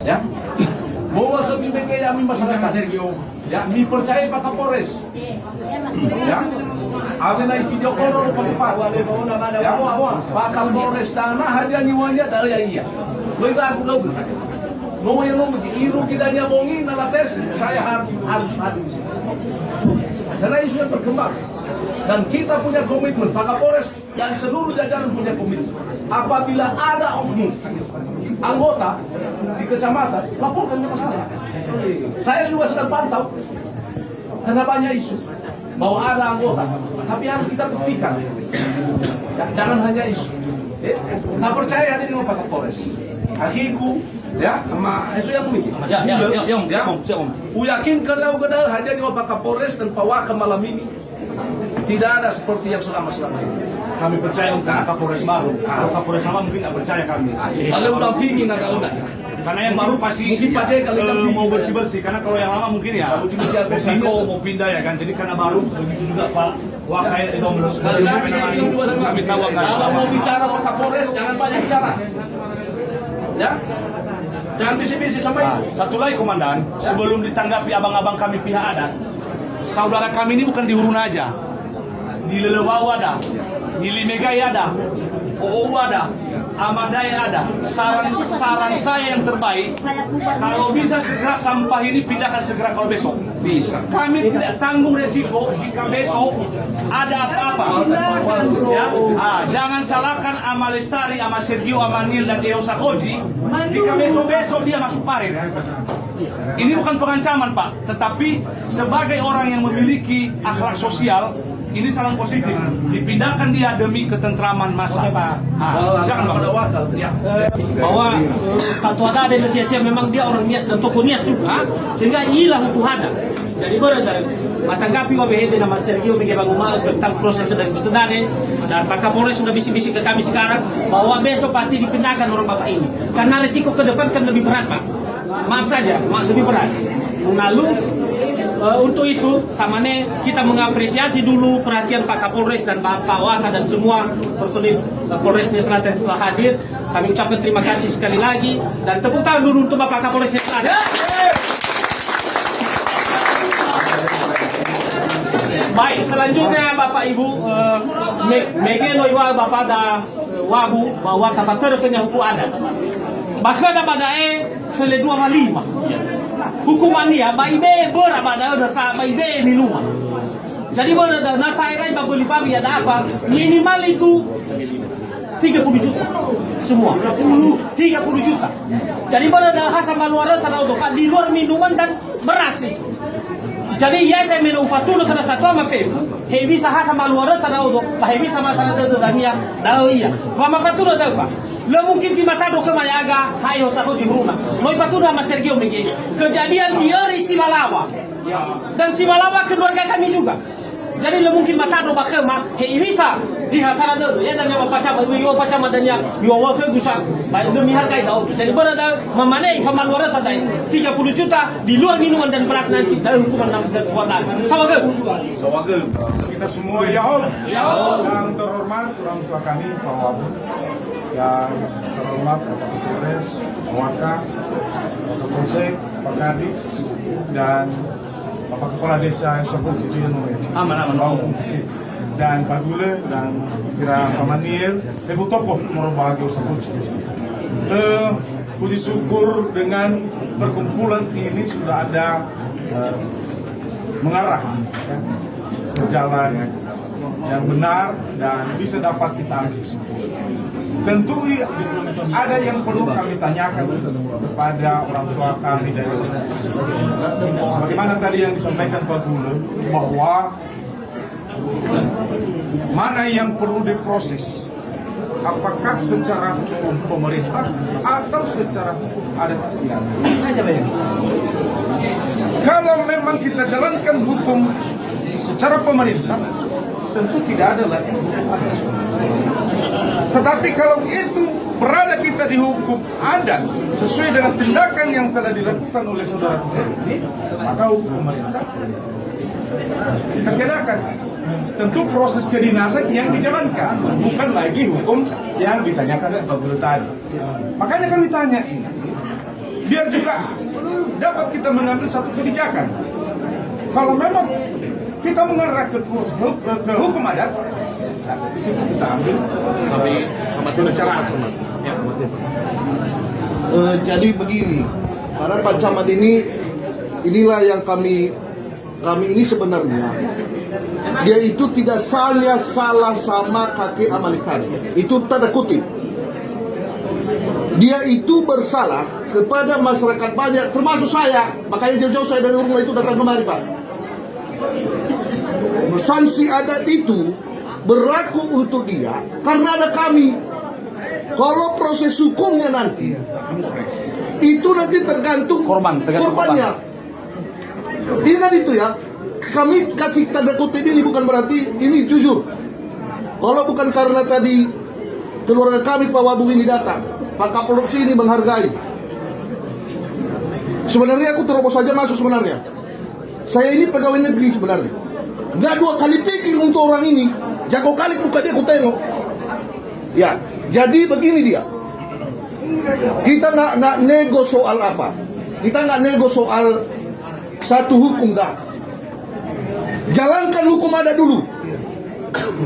Ya, bahwa lebih baik kami masyarakat Sergio, ya, mi percaya Pak Kapolres, ya, ada naik video call Pak, ya, Pak Kapolres tanah haja niwanya dari iya, gue ragu dong, ngomong iru kita nyambungin nalates, saya harus hadir, karena isunya berkembang. Dan kita punya komitmen, Pak Kapolres dan seluruh jajaran punya komitmen. Apabila ada oknum anggota di kecamatan, laporkan ke masalah. Saya juga sedang pantau, karena banyak isu bahwa ada anggota, tapi harus kita buktikan. Ya, jangan hanya isu. Nah percaya dengan Pak Kapolres. Akiku, ya, sama isu yang begini. Ya, yakin kedau hanya dengan Pak Kapolres dan Pak Wakam malam ini. Tidak ada seperti yang selama ini. Kami percaya untuk Kapolres baru. Kalau Kapolres lama mungkin nggak percaya kami. Kalau udah pingin agak udah. Karena yang baru pasti mungkin Pak Jai kali mau bersih-bersih. Karena kalau yang lama mungkin ya resiko mau pindah ya kan. Jadi karena baru begitu juga Pak Wakai itu kami tahu kalau mau bicara Pak Kapolres jangan banyak bicara. Ya. Jangan bisi-bisi sampai. Satu lagi komandan, sebelum ditanggapi abang-abang kami pihak adat, saudara kami ini bukan di Hurun aja, di Lelewau ada, di Limegai ada, OO ada, Amadaya ada. Saran saya yang terbaik, kalau bisa segera sampah ini pindahkan segera kalau besok. Bisa. Kami tidak tanggung resiko jika besok ada apa-apa. Ya, jangan salahkan Amalestari, Ama Sergio, Amanil dan Eo Sakoji. Jika besok-besok dia masuk parit. Ini bukan pengancaman Pak, tetapi sebagai orang yang memiliki akhlak sosial, ini salam positif. Dipindahkan dia demi ketentraman massa. Jangan pada wakil. Ya. Bahwa satu ada Indonesia memang dia orang Nias dan tokoh Nias juga, sehingga inilah hukum ada. Jadi berada matanggapi wabahede nama Sergio Megebang Umal tentang proses dari Sudane dan Pak Kapolres sudah bisik-bisik ke kami sekarang bahwa besok pasti dipindahkan orang bapak ini karena resiko ke depan kan lebih berat Pak. Maaf saja, lebih berat. Lalu untuk itu, tamane kita mengapresiasi dulu perhatian Pak Kapolres dan Pak Waka dan semua personil Polres Nia Selatan yang telah hadir. Kami ucapkan terima kasih sekali lagi dan tepuk tangan dulu untuk Bapak Kapolres Nia Selatan. Baik, selanjutnya Bapak Ibu, Megeno Iwa Bapak da Wabu bahwa tapater punya hukum adat. Bahkan ada badae sele 2 hukuman dia baibe berabada udah sama ibe di rumah. Jadi berada na tairai babuli pami ada apa? Minimal itu 30 juta. Semua 30 juta. Jadi berada hasan maluara tanah doka di luar minuman dan beras. Jadi ya saya minum fatulu karena satu sama fefu. Hei bisa hasan maluara tanah dok. Hei bisa masalah dania. Dah iya. Mama fatulu tahu Pak. Lo mungkin di mata dok kemayaga, hayo sako di rumah. Noi fatuna sama Sergio Megi. Kejadian di Eri Simalawa. Dan Simalawa keluarga kami juga. Jadi lo mungkin mata dok bakema, hei bisa di hasara dulu. Ya dan yang pacama, yo pacama dan yang yo ke gusa. Baik demi harga itu. Jadi berada memanai faman luar tadi 30 juta di luar minuman dan beras nanti dari hukuman 6 tahun. Sawagel. Kita semua ya Om. Yang terhormat orang tua kami Pak Wabu. Yang terhormat Bapak Kapolres, Pak Waka, Bapak Kapolsek, Pak Kadis, dan Bapak Kepala Desa Sokol Cicuyan Noe. Aman. Dan Pak Gule dan Kira Pak Manil, Ibu Tokoh Morobahagia Sokol Cicuyan. Puji syukur dengan perkumpulan ini sudah ada mengarah ke jalan yang benar dan bisa dapat kita ambil. Tentu ada yang perlu kami tanyakan kepada orang tua kami dari bagaimana tadi yang disampaikan Pak Gule bahwa mana yang perlu diproses, apakah secara hukum pemerintah atau secara hukum adat istiadat. Kalau memang kita jalankan hukum secara pemerintah, tentu tidak ada lagi hukum adat. Tetapi kalau itu berada kita di hukum adat sesuai dengan tindakan yang telah dilakukan oleh saudara kita ini, maka hukum pemerintah kita kenakan. Tentu proses kedinasan yang dijalankan, bukan lagi hukum yang ditanyakan Pak Guru tadi. Makanya kami tanya, biar juga dapat kita mengambil satu kebijakan. Kalau memang kita mengarah ke hukum adat, nah, di situ kita ambil pembicaraan. Ya. Jadi begini, para Pak Camat inilah yang kami ini sebenarnya dia itu tidak salah sama kakek Amalistari. Itu tanda kutip. Dia itu bersalah kepada masyarakat banyak, termasuk saya. Makanya jauh-jauh saya dari rumah itu datang kemari, Pak. Sanksi adat itu berlaku untuk dia karena ada kami. Kalau proses hukumnya nanti itu nanti tergantung korbannya. Ingat itu ya. Kami kasih tanda kutip ini bukan berarti ini jujur. Kalau bukan karena tadi keluarga kami Pak Wabu ini datang, Pak Kapolres ini menghargai. Sebenarnya aku terobos saja masuk sebenarnya. Saya ini pegawai negeri sebenarnya. Nggak dua kali pikir untuk orang ini. Jago kali muka dia aku tengok. Ya, jadi begini dia. Kita nggak nego soal apa. Kita nggak nego soal satu hukum nggak. Jalankan hukum ada dulu.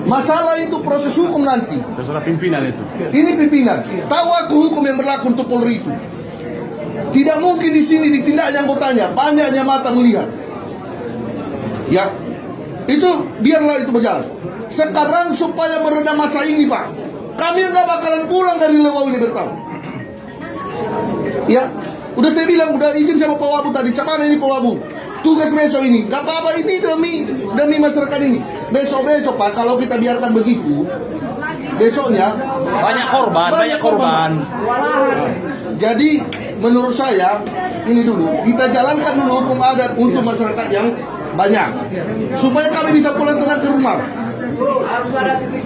Masalah itu proses hukum nanti. Terserah pimpinan itu. Ini pimpinan. Tahu aku hukum yang berlaku untuk Polri itu. Tidak mungkin di sini ditindaknya anggotanya, banyaknya mata melihat. Ya, itu biarlah itu berjalan. Sekarang supaya meredam masa ini, Pak, kami nggak bakalan pulang dari Lewau ini bertahun. Ya, udah saya bilang, udah izin sama Pak Wabu tadi. Cakap ini Pak Wabu, tugas besok ini, nggak apa-apa ini demi masyarakat ini. Besok Pak, kalau kita biarkan begitu, besoknya Banyak korban. Jadi menurut saya ini dulu kita jalankan dulu hukum adat untuk masyarakat yang banyak supaya kami bisa pulang tenang ke rumah.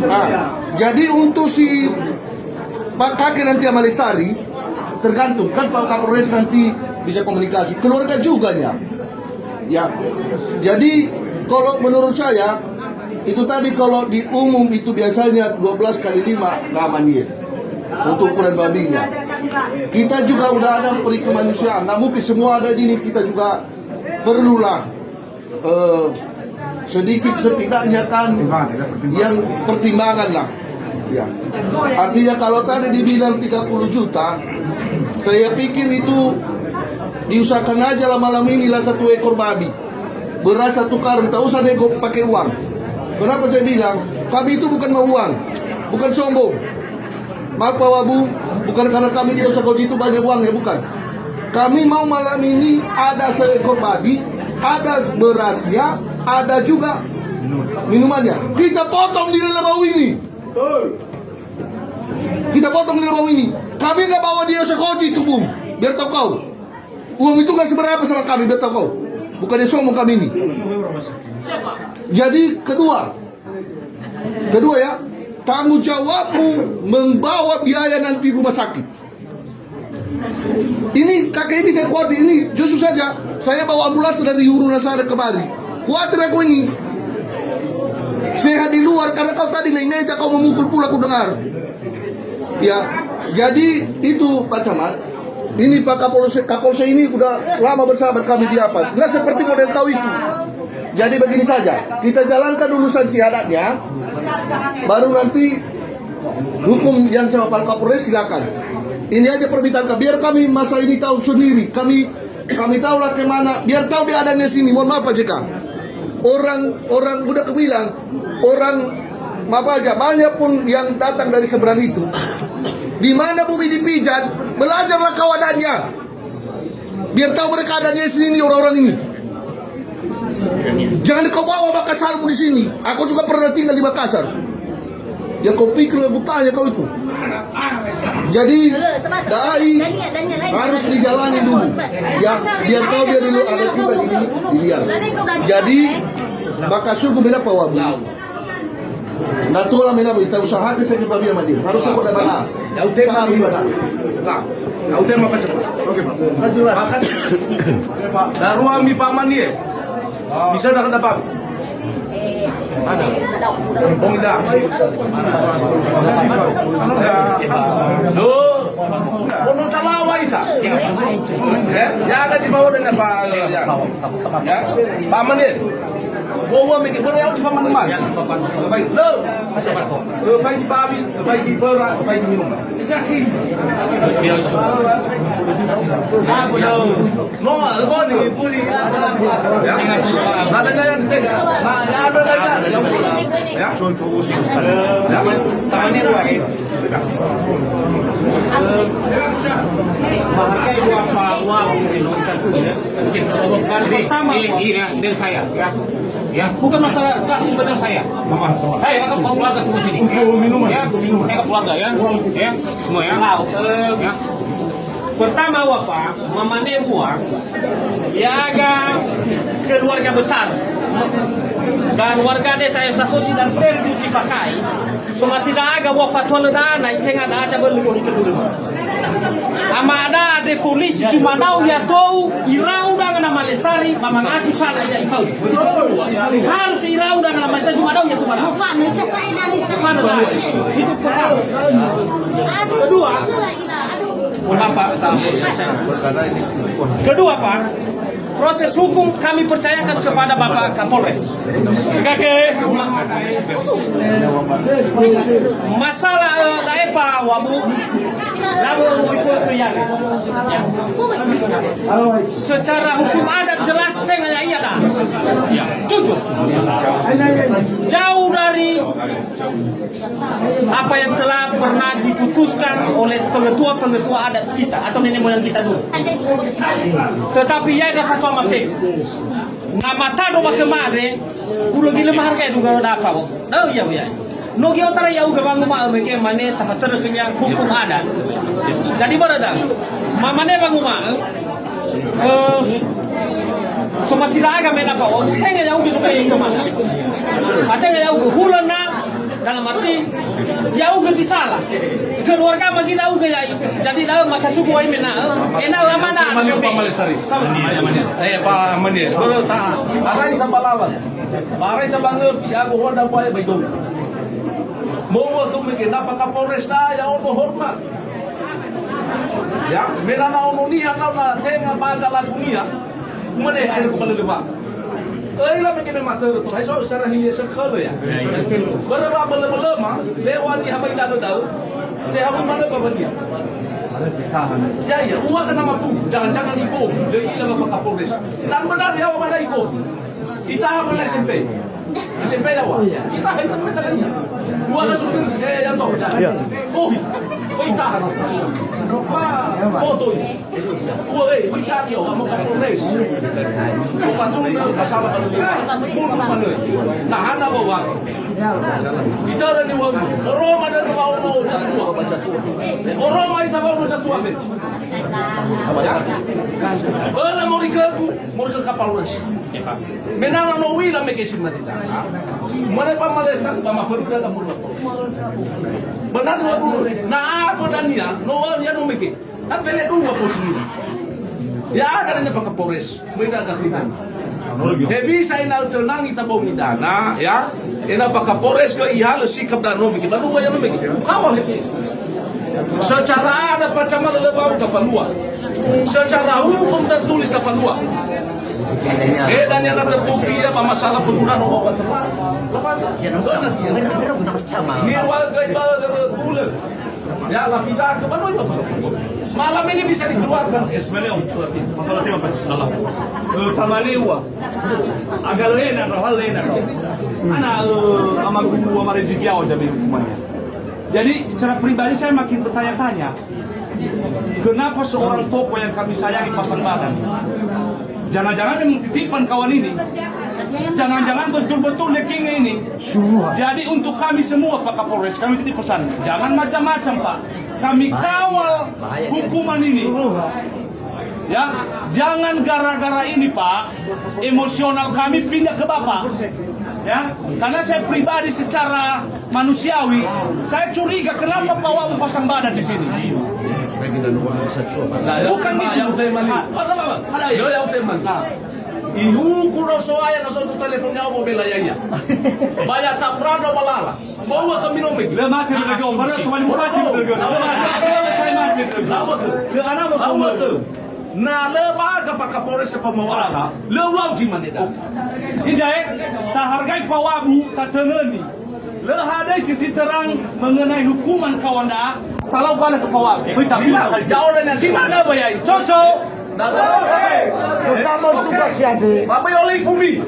Nah, jadi untuk si Pak kakek nanti Amalistari tergantung kan Pak Kapolres nanti bisa komunikasi keluarga juga ya. Jadi kalau menurut saya itu tadi kalau di umum itu biasanya 12 kali 5 keamannya untuk ukuran babinya. Kita juga udah ada peri kemanusiaan. Nah mungkin semua ada di ini kita juga perlulah sedikit setidaknya kan yang pertimbangan lah. Ya. Artinya kalau tadi dibilang 30 juta, saya pikir itu diusahakan aja lah malam ini lah 1 ekor babi. Beras 1 karung, tak usah nego pakai uang. Kenapa saya bilang? Kami itu bukan mau uang, bukan sombong. Maaf Pak Wabu, bukan karena kami di usaha itu banyak uang ya, bukan. Kami mau malam ini ada 1 ekor babi, ada berasnya, ada juga minumannya. Kita potong di Lewau ini. Kita potong di Lewau ini. Kami nggak bawa dia sekoci itu, Bung. Biar tahu kau. Uang itu nggak seberapa sama kami, biar tahu kau. Bukannya sombong kami ini. Jadi kedua ya, tanggung jawabmu membawa biaya nanti rumah sakit. Ini kakek ini saya khawatir, ini jujur saja, saya bawa ambulans dari Yurunasada kemari. Khawatir aku ini. Sehat di luar karena kau tadi naik meja kau memukul pula aku dengar. Ya, jadi itu Pak Camat. Ini Pak Kapolres ini udah lama bersahabat kami di apa? Nggak seperti model kau itu. Jadi begini saja, kita jalankan dulu sanksi adatnya, baru nanti hukum yang sama Pak Kapolres silakan. Ini aja permintaan kami, biar kami masa ini tahu sendiri, kami tahulah kemana, biar tahu dia adanya sini. Mohon maaf Pak JK, orang udah kebilang, orang maaf aja, banyak pun yang datang dari seberang itu. Di mana bumi dipijat, belajarlah kau adanya, biar tahu mereka adanya sini orang-orang ini. Jangan kau bawa Makassarmu di sini. Aku juga pernah tinggal di Makassar. Yang kau pikir aku tanya kau itu. Jadi dai harus dijalani dulu. Ya, biar kau dia dulu ada kita ini dilihat. Jadi Makassar gue bilang Pak Wabu. Natulah mina kita usahakan saja babi sama dia. Harus aku dapat lah. Kami bala. Nah, kau tema apa cepat? Oke Pak. Jelas. Pak, dan ruang mi Pak Mandi. Bisa dah dapat. Ada. Oh, tidak. Ono calawa ita. Ya ga ci bawo na pa ya. Ba manin. Wo mi ke bore au ci fa man ma. Fay lo. Fay di babi, fay di bora, fay di minum. Isaki. No, algo ni puli. Ya. Nada na yan tega. Na ya do na ya. Ya. Ya. Tani lagi. Menghargai wabu pertama dari saya ya bukan masalah bukan saya hei kakak mau keluarga semua sini ya saya keluarga ya semua ya ya pertama wapa mamane gua ya agak keluarga besar dan warga desa yang sakuti dan perlu dipakai semasa aga wafat wala na itenga da aja belu itu dulu amada de polisi cuma dau ya tau irau dengan nama lestari mamang aku salah ya ifau harus irau dengan nama lestari cuma dau ya cuma dau itu kedua kedua Pak, proses hukum kami percayakan kepada Bapak Kapolres. Masalah Pak Wabu, secara hukum adat jelas tengah ya dah. Tujuh. Jauh dari apa yang telah pernah diputuskan oleh pengetua adat kita atau nenek moyang kita dulu. Tetapi ya ada satu amafek. Nama tado bakemade, ulo gila maharga juga ada apa? Oh iya iya. Nogi otara ya uga bangu ma meke mane tafatar kenya hukum adat. Jadi berada, mamane bangu ma. Soma siraga mena pa o tenga ya uga juga yang mana. Atenga ya uga hulana dalam arti ya uga disalah. Keluarga magina uga ya. Jadi dalam maka suku wa mena. Ena mana? Mani pa malestari. Pa mani. Bro ta. Arai tambalawan. Arai tambangel aku honda pa ya baidong. Mau tu mungkin apa Kapolres dah ya ono hormat. Ya, mena na ono ni hanga na tenga baga la dunia. Mana air ko baleba. Lah mungkin mata tu. Ai so sarah hilia sekali ya. Berapa bela-bela lewat ni habai dah tahu. Teh habai mana bawa dia. Ya, uang kena mampu. Jangan ikut. Dia ilah Bapak Kapolres. Dan benar dia awak mana ikut. Kita apa nak SMP? SMP dah awak. Kita hendak minta kan dia. Dua kan supir yang tahu. Oh, kita. Foto ini. Kita dia mau Kapolres. Patung masalah mundur mana? Nah, anda bawa. Kita ada di wang. Orang ada di bawah jatuh. Orang mai tahu jatuh apa? Ya. Kalau mau ke Kapolres. Menang no wila mekesin mati dah. Mana pamalestan pamafaruda da murla. Benar dua dulu. Nah apa dan dia? No dia no meke. Kan vele dua posisi. Ya ada nya Pak Kapolres. Beda kahitan. Bisa ina tenang kita bau ni dana ya. Ina Pak Kapolres ke ihal sikap dan no meke. Baru ya no meke. Kawal meke. Secara ada macam mana lebau tafalua. Secara hukum tertulis tafalua. Dan yang terbukti ya masalah penggunaan obat terlarang. Ya lafida ke mana itu? Malam ini bisa dikeluarkan. Masalah tema Pak salah. Tamaliwa. Agal lena rohal lena. Ana ama guru ama rezeki awak jadi hukumannya. Jadi secara pribadi saya makin bertanya-tanya. Kenapa seorang tokoh yang kami sayangi pasang badan? Jangan-jangan memang titipan kawan ini. Jangan-jangan betul-betul lekingnya ini. Jadi untuk kami semua Pak Kapolres, kami titip pesan. Jangan macam-macam Pak. Kami kawal hukuman ini. Ya, jangan gara-gara ini Pak, emosional kami pindah ke Bapak. Ya, karena saya pribadi secara manusiawi, saya curiga kenapa Pak Wabu pasang badan di sini. Bukan itu. Yang teman. Ada yang teman. Ihuku no soaya na soto telefonnya mo bela yaya. Baya taprano balala. Bawa kami no meg. Le mati bergo, baru tuan mati bergo. Saya mati bergo. Le ana mo semua tu. Na le ba ka pa Kapolres sa pamawala. Le ulau di mana dah? Ijai, tak hargai pawabu, tak tengeni. Le hadai titik terang mengenai hukuman kawan dah. Kalau bala ke pawabu, kita bilang. Jauh dan di mana bayai? Cocok. Kamu tugas ya deh. Bapak oleh Fumi.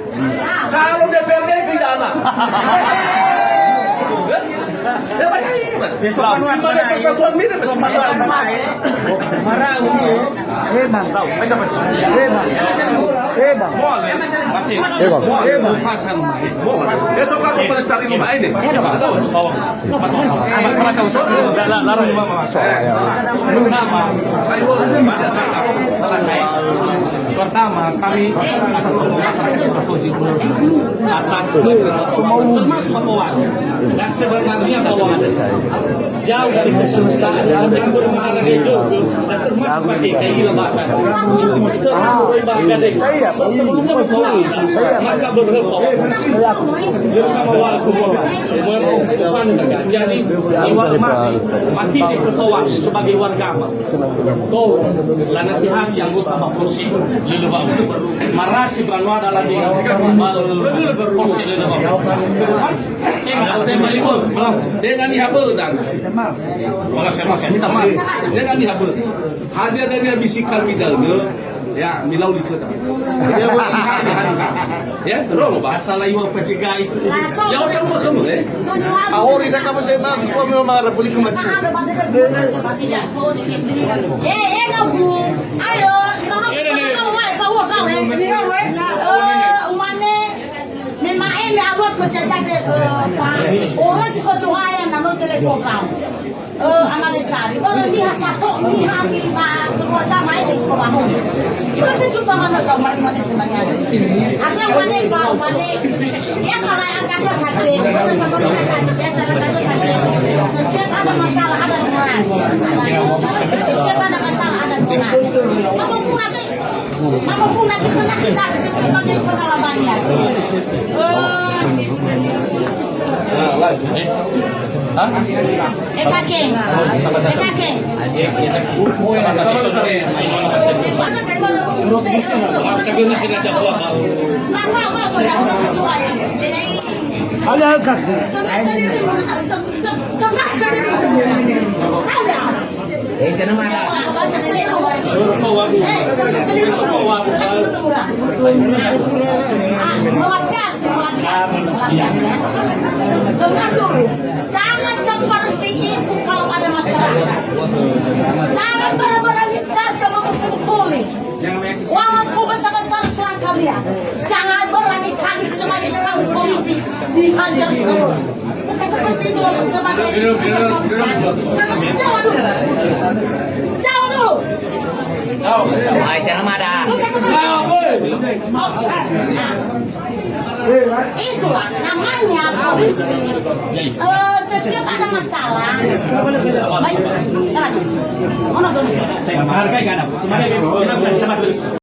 Calon DPRD pidana. Besok Sebagai persatuan mina bersemangat. Marah ini. Memang tahu. Memang. mati. Besok kamu pelestari rumah ini. Pertama, kami atas termasuk Papua dan sebenarnya bahwa jauh dari kesusahan dan bermasalah itu dan termasuk pakai kayak gila bahasa kita bahkan deh sebelumnya Papua maka berapa bersama walaupun berapa jadi mati di Papua sebagai warga kau lah nasihat yang utama kursi lelebau marasi beranu adalah di kursi lelebau Dengan dihabel dan minta maaf. Dengan dihabel. Hadir dan dia bisikan midalnya. Ya, milau di kota. Ya, terus bahasa lain pencegah itu. Ya, orang mau kamu Ahori na kamo sa ibang ko mo mga republik machu. Nabu, ayo, orang di kota Wayang nano telepon kamu. Amalestari, orang dia satu ni hari ba keluarga main di bawah. Itu juga mana kamu mana sebenarnya. Ada mana bau mana? Ya salah yang kata kata, ya salah kata kata. Setiap ada masalah ada orang. Setiap ada masalah ada orang. Kamu pun nanti pernah kita sebagai pengalamannya. Kakek. Halo kakek. Jangan marah. Jangan seperti itu kalau ada masyarakat. Jangan berani saja memukul-mukuli. Walaupun besar-besar suara kalian, jangan berani kali sebagai kamu polisi dihajar terus. Bukan seperti itu sebagai jauh dulu. Jauh dulu. Jangan marah. Itulah namanya polisi. Setiap ada masalah. Baik, salah. Mana dulu? hargai kan? Semuanya